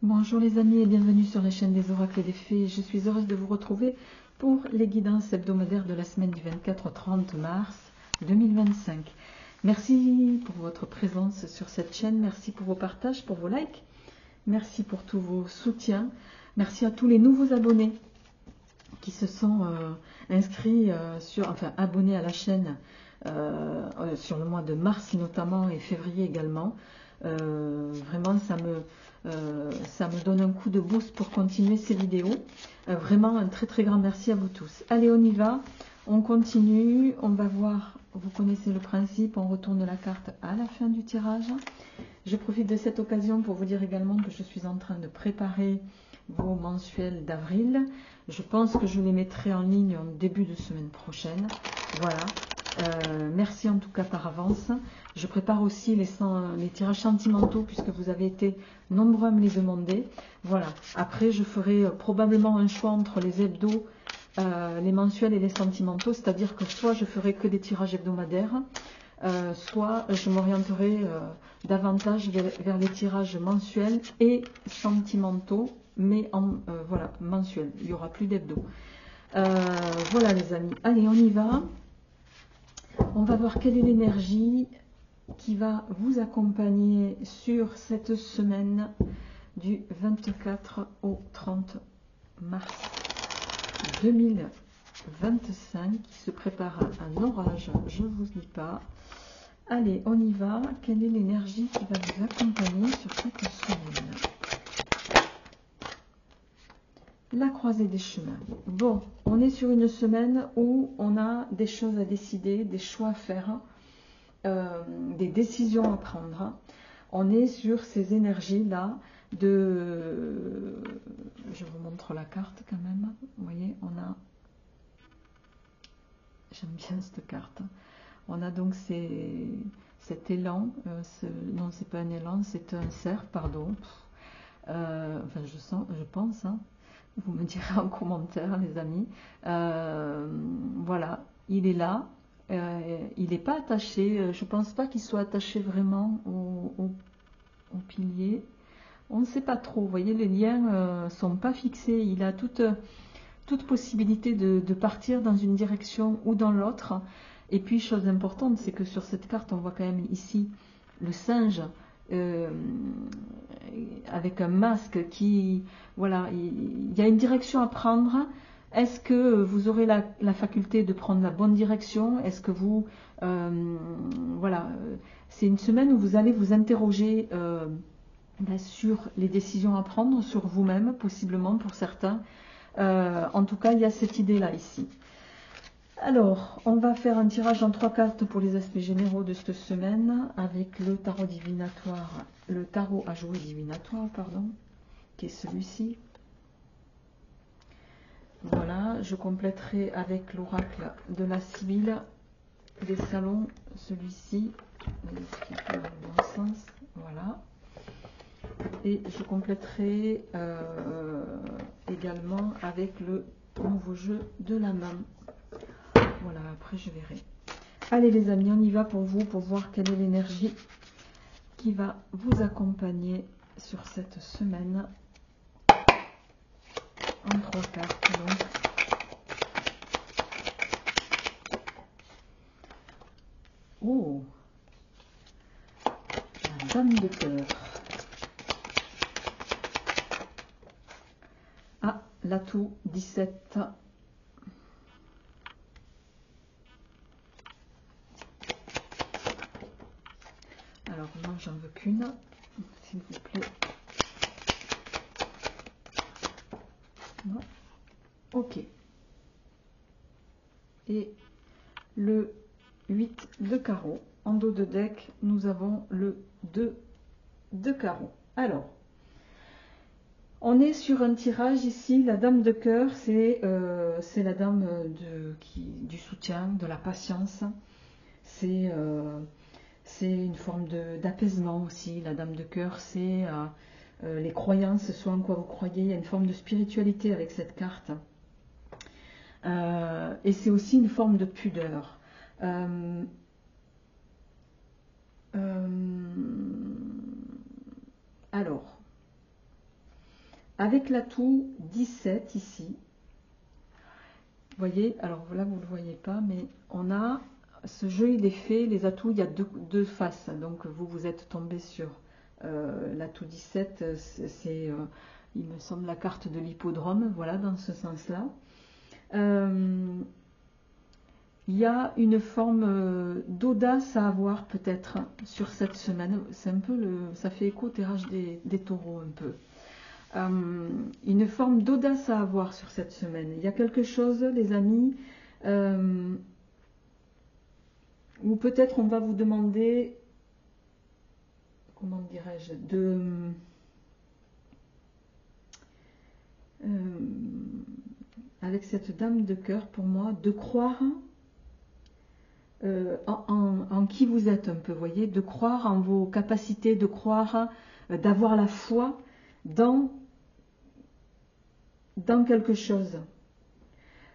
Bonjour les amis et bienvenue sur la chaîne des oracles et des fées. Je suis heureuse de vous retrouver pour les guidances hebdomadaires de la semaine du 24 au 30 mars 2025. Merci pour votre présence sur cette chaîne, merci pour vos partages, pour vos likes, merci pour tous vos soutiens, merci à tous les nouveaux abonnés qui se sont inscrits, abonnés à la chaîne sur le mois de mars notamment et février également. Vraiment ça me donne un coup de boost pour continuer ces vidéos. Vraiment un très grand merci à vous tous. Allez, on y va, on continue, on va voir, vous connaissez le principe, on retourne la carte à la fin du tirage. Je profite de cette occasion pour vous dire également que je suis en train de préparer vos mensuels d'avril. Je pense que je les mettrai en ligne en début de semaine prochaine. Voilà. Merci en tout cas par avance. Je prépare aussi les tirages sentimentaux puisque vous avez été nombreux à me les demander. Voilà. Après, je ferai probablement un choix entre les hebdos, les mensuels et les sentimentaux. C'est-à-dire que soit je ferai que des tirages hebdomadaires, soit je m'orienterai davantage vers les tirages mensuels et sentimentaux, mais voilà, mensuels. Il n'y aura plus d'hebdo. Voilà les amis. Allez, on y va. On va voir quelle est l'énergie qui va vous accompagner sur cette semaine du 24 au 30 mars 2025, qui se prépare un orage, je ne vous dis pas. Allez, on y va. Quelle est l'énergie qui va vous accompagner sur cette semaine? La croisée des chemins. Bon, on est sur une semaine où on a des choses à décider, des choix à faire, des décisions à prendre. On est sur ces énergies-là de... Je vous montre la carte quand même. Vous voyez, on a... J'aime bien cette carte. On a donc cet élan. Non, c'est pas un élan, c'est un cerf, pardon. Enfin, je pense, hein. Vous me direz en commentaire, les amis. Voilà, il est là. Il n'est pas attaché. Je ne pense pas qu'il soit attaché vraiment au pilier. On ne sait pas trop. Vous voyez, les liens ne sont pas fixés. Il a toute possibilité de partir dans une direction ou dans l'autre. Et puis, chose importante, c'est que sur cette carte, on voit quand même ici le singe. Avec un masque qui, voilà, il y a une direction à prendre. Est-ce que vous aurez la faculté de prendre la bonne direction? Est-ce que vous, voilà, c'est une semaine où vous allez vous interroger sur les décisions à prendre, sur vous-même, possiblement pour certains. En tout cas, il y a cette idée-là ici. Alors, on va faire un tirage en 3 cartes pour les aspects généraux de cette semaine avec le tarot divinatoire, le tarot à jouer divinatoire, pardon, qui est celui-ci. Voilà, je compléterai avec l'oracle de la Sibylle des salons, celui-ci, qui est dans le bon sens, voilà. Et je compléterai également avec le nouveau jeu de la main. Voilà, après je verrai. Allez les amis, on y va pour vous, pour voir quelle est l'énergie qui va vous accompagner sur cette semaine. En 3 cartes donc. Oh, la dame de cœur. Ah, l'atout 17. Alors moi j'en veux qu'une, s'il vous plaît. Non. Ok. Et le 8 de carreau. En dos de deck, nous avons le 2 de carreau. Alors, on est sur un tirage ici. La dame de cœur, c'est la dame du soutien, de la patience. C'est une forme d'apaisement aussi. La dame de cœur, c'est les croyances, soit en quoi vous croyez. Il y a une forme de spiritualité avec cette carte. Et c'est aussi une forme de pudeur. Alors, avec l'atout 17 ici. Vous voyez, alors là vous ne le voyez pas, mais on a ce jeu, il est fait, les atouts, il y a deux faces. Donc vous êtes tombé sur l'atout 17, c'est, il me semble, la carte de l'hippodrome, voilà, dans ce sens-là. Il y a une forme d'audace à avoir peut-être sur cette semaine. C'est un peu ça fait écho au tirage des taureaux un peu. Une forme d'audace à avoir sur cette semaine. Il y a quelque chose, les amis, où peut-être on va vous demander, comment dirais-je, avec cette dame de cœur, pour moi, de croire en qui vous êtes un peu, voyez, de croire en vos capacités, de croire, d'avoir la foi dans quelque chose.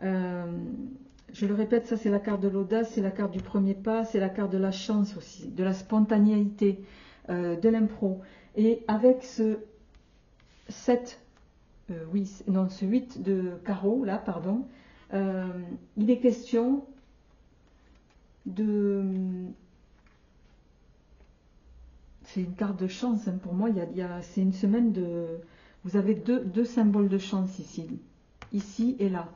Je le répète, ça c'est la carte de l'audace, c'est la carte du premier pas, c'est la carte de la chance aussi, de la spontanéité, de l'impro. Et avec ce 8 de carreau, là, pardon, il est question c'est une carte de chance, hein, pour moi, c'est une semaine de... Vous avez deux symboles de chance ici et là.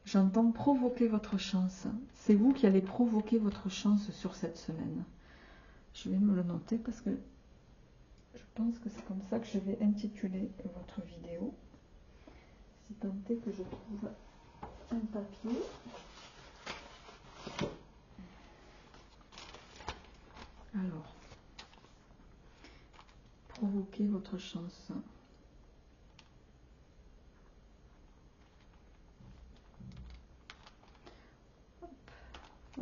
J'entends provoquer votre chance. C'est vous qui allez provoquer votre chance sur cette semaine. Je vais me le noter parce que je pense que c'est comme ça que je vais intituler votre vidéo. Si tant est que je trouve un papier. Alors, provoquer votre chance.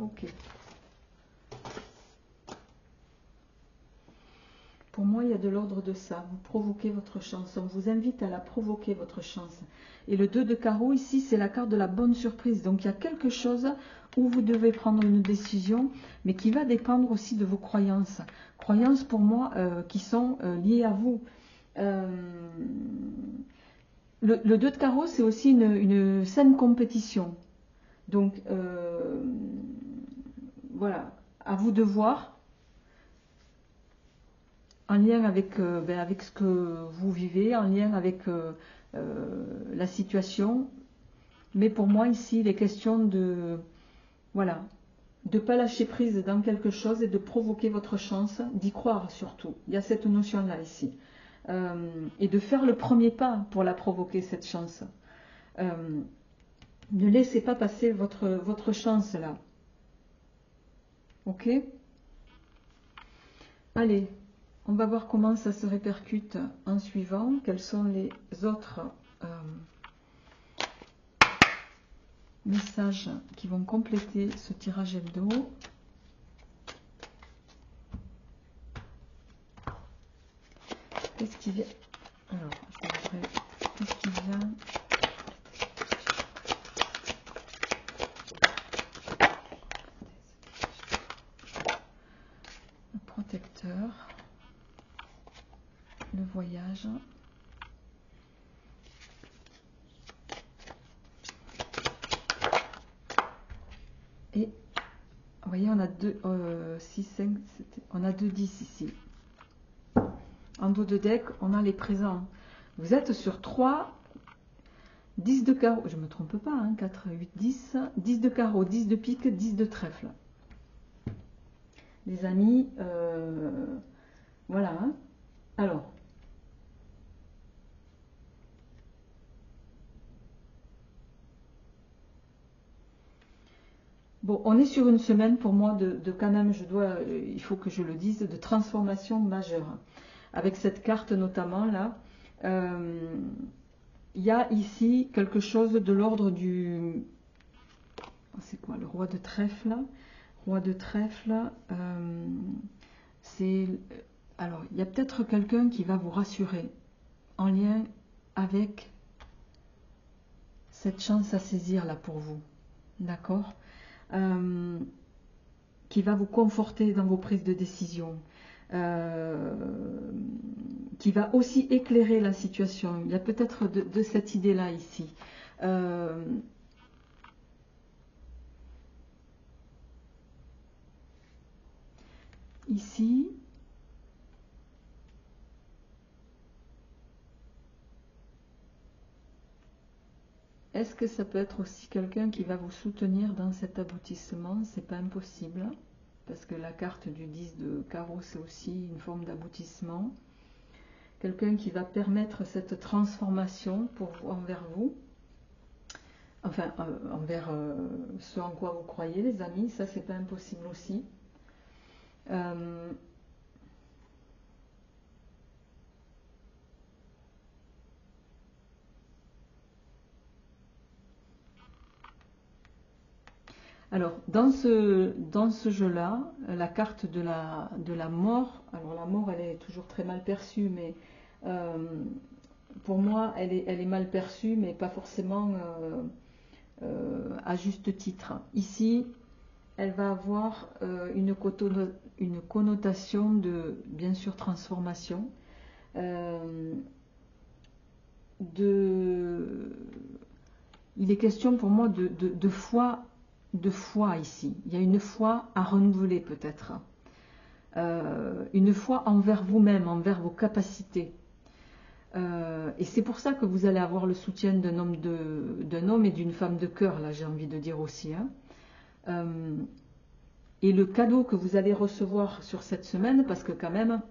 Ok. Pour moi, il y a de l'ordre de ça. Vous provoquez votre chance. On vous invite à la provoquer, votre chance. Et le 2 de carreau, ici, c'est la carte de la bonne surprise. Donc, il y a quelque chose où vous devez prendre une décision, mais qui va dépendre aussi de vos croyances. Croyances, pour moi, qui sont liées à vous. Le 2 de carreau, c'est aussi une saine compétition. Donc, voilà, à vous de voir, en lien avec ce que vous vivez, en lien avec la situation. Mais pour moi, ici, il est question de ne pas lâcher prise dans quelque chose et de provoquer votre chance, d'y croire surtout. Il y a cette notion-là ici. Et de faire le premier pas pour la provoquer, cette chance. Ne laissez pas passer votre chance là. Ok? Allez, on va voir comment ça se répercute en suivant. Quels sont les autres messages qui vont compléter ce tirage hebdo. Qu'est-ce qui vient? Alors, je voudrais... Qu'est-ce qui vient? Le protecteur. Le voyage. Et vous voyez, on a 6, 5, on a 2 10 ici. En dos de deck, on a les présents. Vous êtes sur 3, 10 de carreau, je ne me trompe pas, hein, 4, 8, 10, 10 de carreau, 10 de pique, 10 de trèfle. Les amis, voilà. Hein. Alors, bon, on est sur une semaine pour moi de quand même, il faut que je le dise, de transformation majeure. Avec cette carte notamment là, il y a ici quelque chose de l'ordre du... C'est quoi, le roi de trèfle? Roi de trèfle, c'est... Alors, il y a peut-être quelqu'un qui va vous rassurer en lien avec cette chance à saisir là pour vous. D'accord? Qui va vous conforter dans vos prises de décision. qui va aussi éclairer la situation. Il y a peut-être de cette idée-là ici. Ici, est-ce que ça peut être aussi quelqu'un qui va vous soutenir dans cet aboutissement? C'est pas impossible, parce que la carte du 10 de carreau, c'est aussi une forme d'aboutissement. Quelqu'un qui va permettre cette transformation envers vous, enfin envers ce en quoi vous croyez, les amis, ça c'est pas impossible aussi. Alors, dans ce jeu-là, la carte de la mort, alors la mort, elle est toujours très mal perçue, mais pour moi, elle est mal perçue, mais pas forcément à juste titre. Ici, elle va avoir une connotation de, bien sûr, transformation, il est question pour moi de foi ici. Il y a une foi à renouveler peut-être. Une foi envers vous-même, envers vos capacités. Et c'est pour ça que vous allez avoir le soutien d'un homme et d'une femme de cœur, là j'ai envie de dire aussi. Hein. Et le cadeau que vous allez recevoir sur cette semaine, parce que quand même,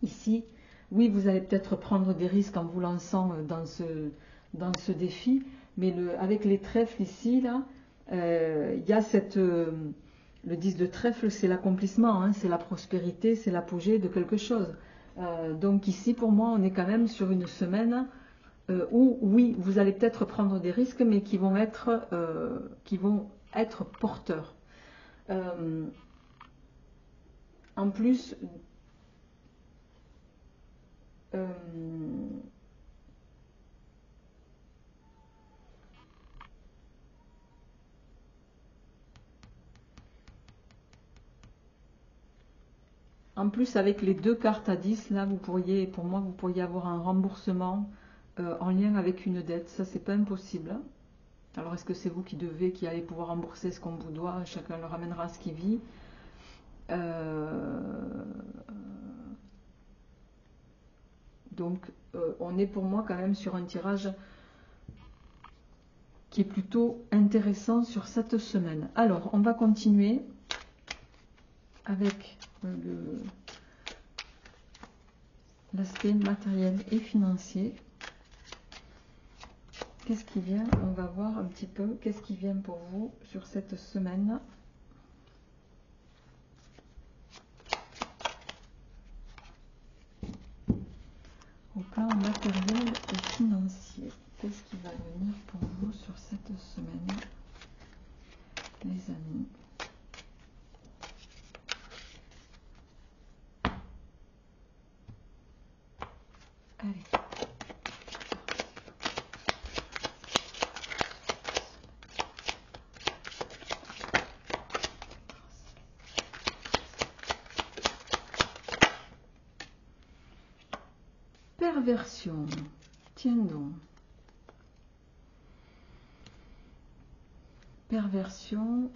ici, oui, vous allez peut-être prendre des risques en vous lançant dans ce défi, mais avec les trèfles ici, là, il y a le 10 de trèfle, c'est l'accomplissement, hein, c'est la prospérité, c'est l'apogée de quelque chose. Donc ici, pour moi, on est quand même sur une semaine où, oui, vous allez peut-être prendre des risques, mais qui vont être porteurs. En plus, avec les deux cartes à 10, là, pour moi, vous pourriez avoir un remboursement en lien avec une dette. Ça, c'est pas impossible. Hein. Alors, est-ce que c'est vous qui allez pouvoir rembourser ce qu'on vous doit? Chacun le ramènera ce qu'il vit. Donc, on est pour moi quand même sur un tirage qui est plutôt intéressant sur cette semaine. Alors, on va continuer avec l'aspect matériel et financier. Qu'est-ce qui vient? On va voir un petit peu qu'est-ce qui vient pour vous sur cette semaine. Au plan matériel et financier, qu'est-ce qui va venir pour vous sur cette semaine, les amis? Allez. Perversion. Tiens donc. Perversion.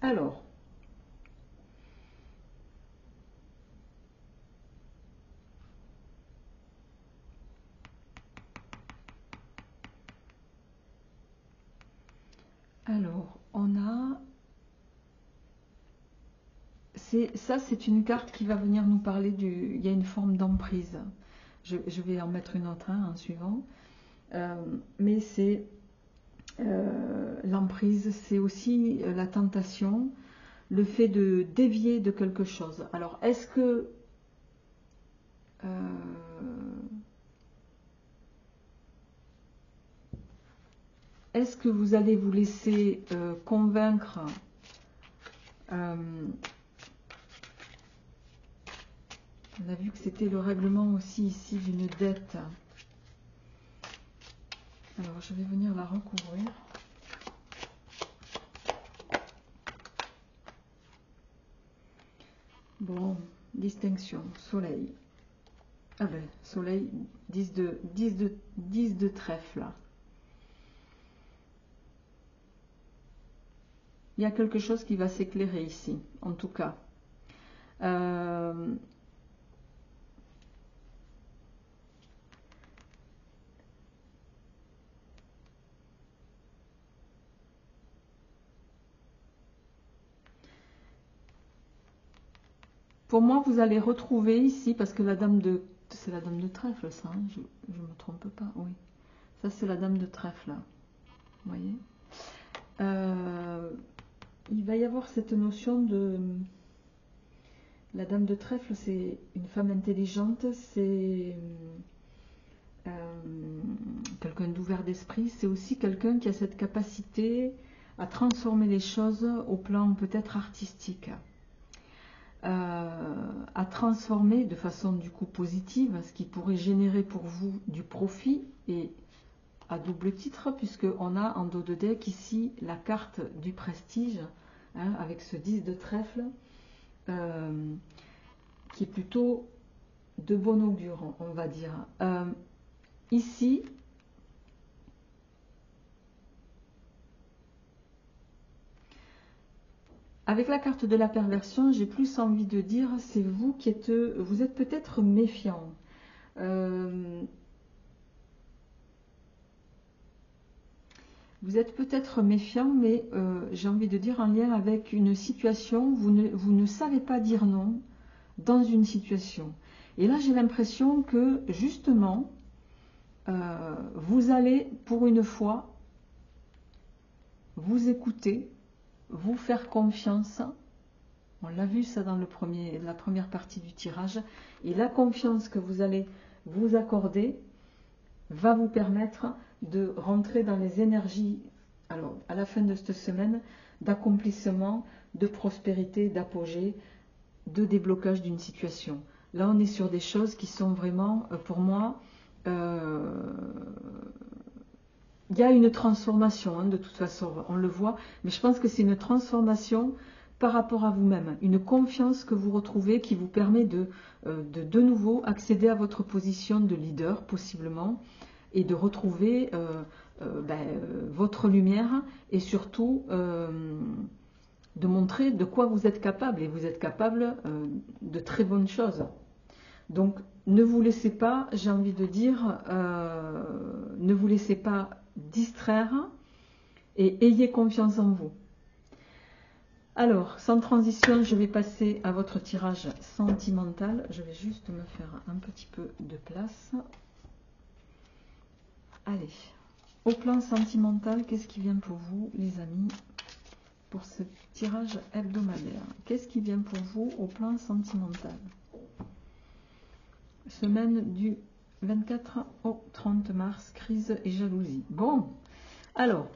Alors. On a... Ça, c'est une carte qui va venir nous parler du... Il y a une forme d'emprise. Je vais en mettre une autre en suivant. Mais c'est... l'emprise, c'est aussi la tentation, le fait de dévier de quelque chose. Alors, est-ce que... est-ce que vous allez vous laisser convaincre on a vu que c'était le règlement aussi ici d'une dette. Alors, je vais venir la recouvrir. Bon, distinction, soleil. Ah ben, soleil, 10 de trèfle là. Il y a quelque chose qui va s'éclairer ici, en tout cas. Pour moi, vous allez retrouver ici, parce que la dame de... C'est la dame de trèfle, ça, hein, je ne me trompe pas, oui. Ça, c'est la dame de trèfle, là. Vous voyez, il va y avoir cette notion de... La dame de trèfle, c'est une femme intelligente, c'est quelqu'un d'ouvert d'esprit, c'est aussi quelqu'un qui a cette capacité à transformer les choses au plan peut-être artistique. À transformer de façon du coup positive, ce qui pourrait générer pour vous du profit, et à double titre, puisqu'on a en dos de deck ici la carte du prestige, hein, avec ce 10 de trèfle, qui est plutôt de bon augure, on va dire. Ici, avec la carte de la perversion, j'ai plus envie de dire, c'est vous qui êtes, vous êtes peut-être méfiant. Vous êtes peut-être méfiant, mais j'ai envie de dire en lien avec une situation, vous ne savez pas dire non dans une situation. Et là, j'ai l'impression que justement, vous allez pour une fois vous écouter, vous faire confiance. On l'a vu ça dans la première partie du tirage. Et la confiance que vous allez vous accorder va vous permettre de rentrer dans les énergies, alors à la fin de cette semaine, d'accomplissement, de prospérité, d'apogée, de déblocage d'une situation. Là, on est sur des choses qui sont vraiment, pour moi, il y a une transformation, hein, de toute façon, on le voit, mais je pense que c'est une transformation par rapport à vous-même, une confiance que vous retrouvez qui vous permet de nouveau accéder à votre position de leader, possiblement, et de retrouver votre lumière, et surtout de montrer de quoi vous êtes capable, et vous êtes capable de très bonnes choses. Donc ne vous laissez pas, j'ai envie de dire, ne vous laissez pas distraire, et ayez confiance en vous. Alors, sans transition, je vais passer à votre tirage sentimental. Je vais juste me faire un petit peu de place. Allez, au plan sentimental, qu'est-ce qui vient pour vous, les amis, pour ce tirage hebdomadaire? Qu'est-ce qui vient pour vous au plan sentimental? Semaine du 24 au 30 mars, crise et jalousie. Bon, alors,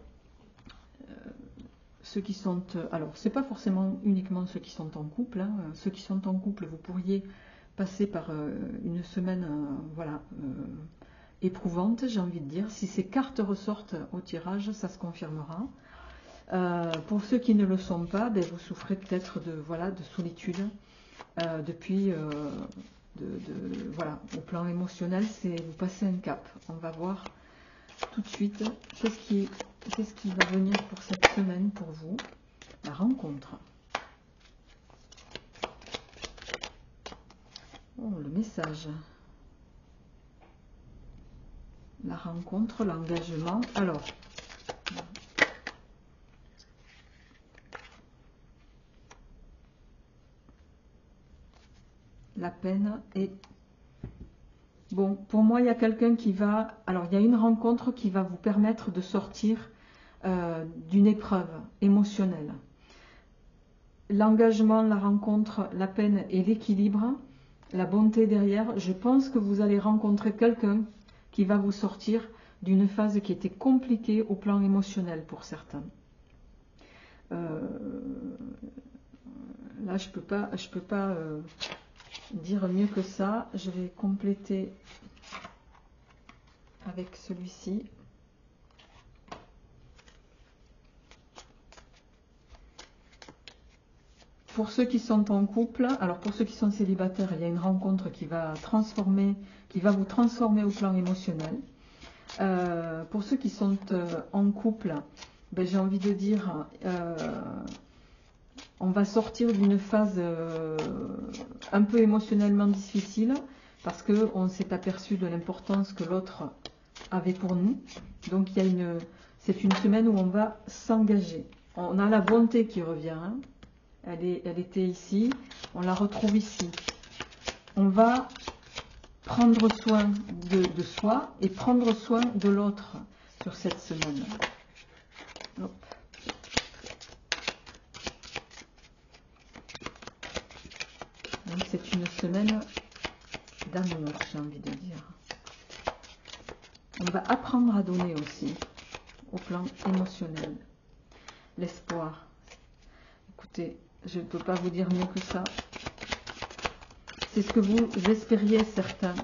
ceux qui sont... alors, c'est pas forcément uniquement ceux qui sont en couple. Hein. Ceux qui sont en couple, vous pourriez passer par une semaine, voilà, éprouvante, j'ai envie de dire. Si ces cartes ressortent au tirage, ça se confirmera. Pour ceux qui ne le sont pas, ben, vous souffrez peut-être de, voilà, de solitude. Depuis, voilà, au plan émotionnel, c'est vous passez un cap. On va voir tout de suite qu'est-ce qui va venir pour cette semaine pour vous. La rencontre. Oh, le message. La rencontre, l'engagement. Alors, la peine et... Bon, pour moi, il y a quelqu'un qui va... Alors, il y a une rencontre qui va vous permettre de sortir d'une épreuve émotionnelle. L'engagement, la rencontre, la peine et l'équilibre, la bonté derrière, je pense que vous allez rencontrer quelqu'un qui va vous sortir d'une phase qui était compliquée au plan émotionnel pour certains. Là, je peux pas dire mieux que ça. Je vais compléter avec celui-ci. pour ceux qui sont en couple, alors pour ceux qui sont célibataires, il y a une rencontre qui va vous transformer au plan émotionnel. Pour ceux qui sont en couple, ben, j'ai envie de dire, on va sortir d'une phase un peu émotionnellement difficile parce qu'on s'est aperçu de l'importance que l'autre avait pour nous. Donc c'est une semaine où on va s'engager. On a la bonté qui revient. Hein. Elle était ici, on la retrouve ici. On va prendre soin de soi et prendre soin de l'autre sur cette semaine. Hop. C'est une semaine d'amour, j'ai envie de dire. On va apprendre à donner aussi, au plan émotionnel. L'espoir. Écoutez, je ne peux pas vous dire mieux que ça. C'est ce que vous espériez, certains.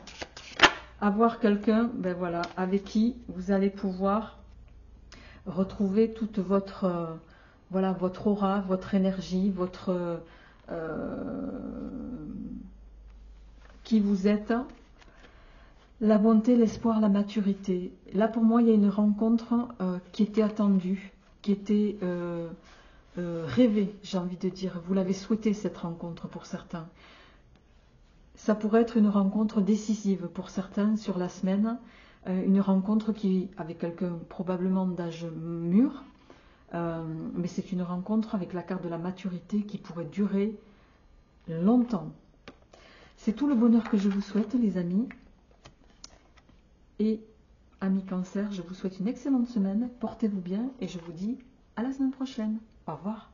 Avoir quelqu'un, ben voilà, avec qui vous allez pouvoir retrouver toute votre, voilà, votre aura, votre énergie, votre qui vous êtes, la bonté, l'espoir, la maturité. Là, pour moi, il y a une rencontre qui était attendue, qui était rêvée, j'ai envie de dire. Vous l'avez souhaité, cette rencontre, pour certains. Ça pourrait être une rencontre décisive pour certains sur la semaine, une rencontre qui, avec quelqu'un probablement d'âge mûr, mais c'est une rencontre avec la carte de la maturité qui pourrait durer longtemps. C'est tout le bonheur que je vous souhaite, les amis. Et amis Cancer, je vous souhaite une excellente semaine. Portez-vous bien et je vous dis à la semaine prochaine. Au revoir.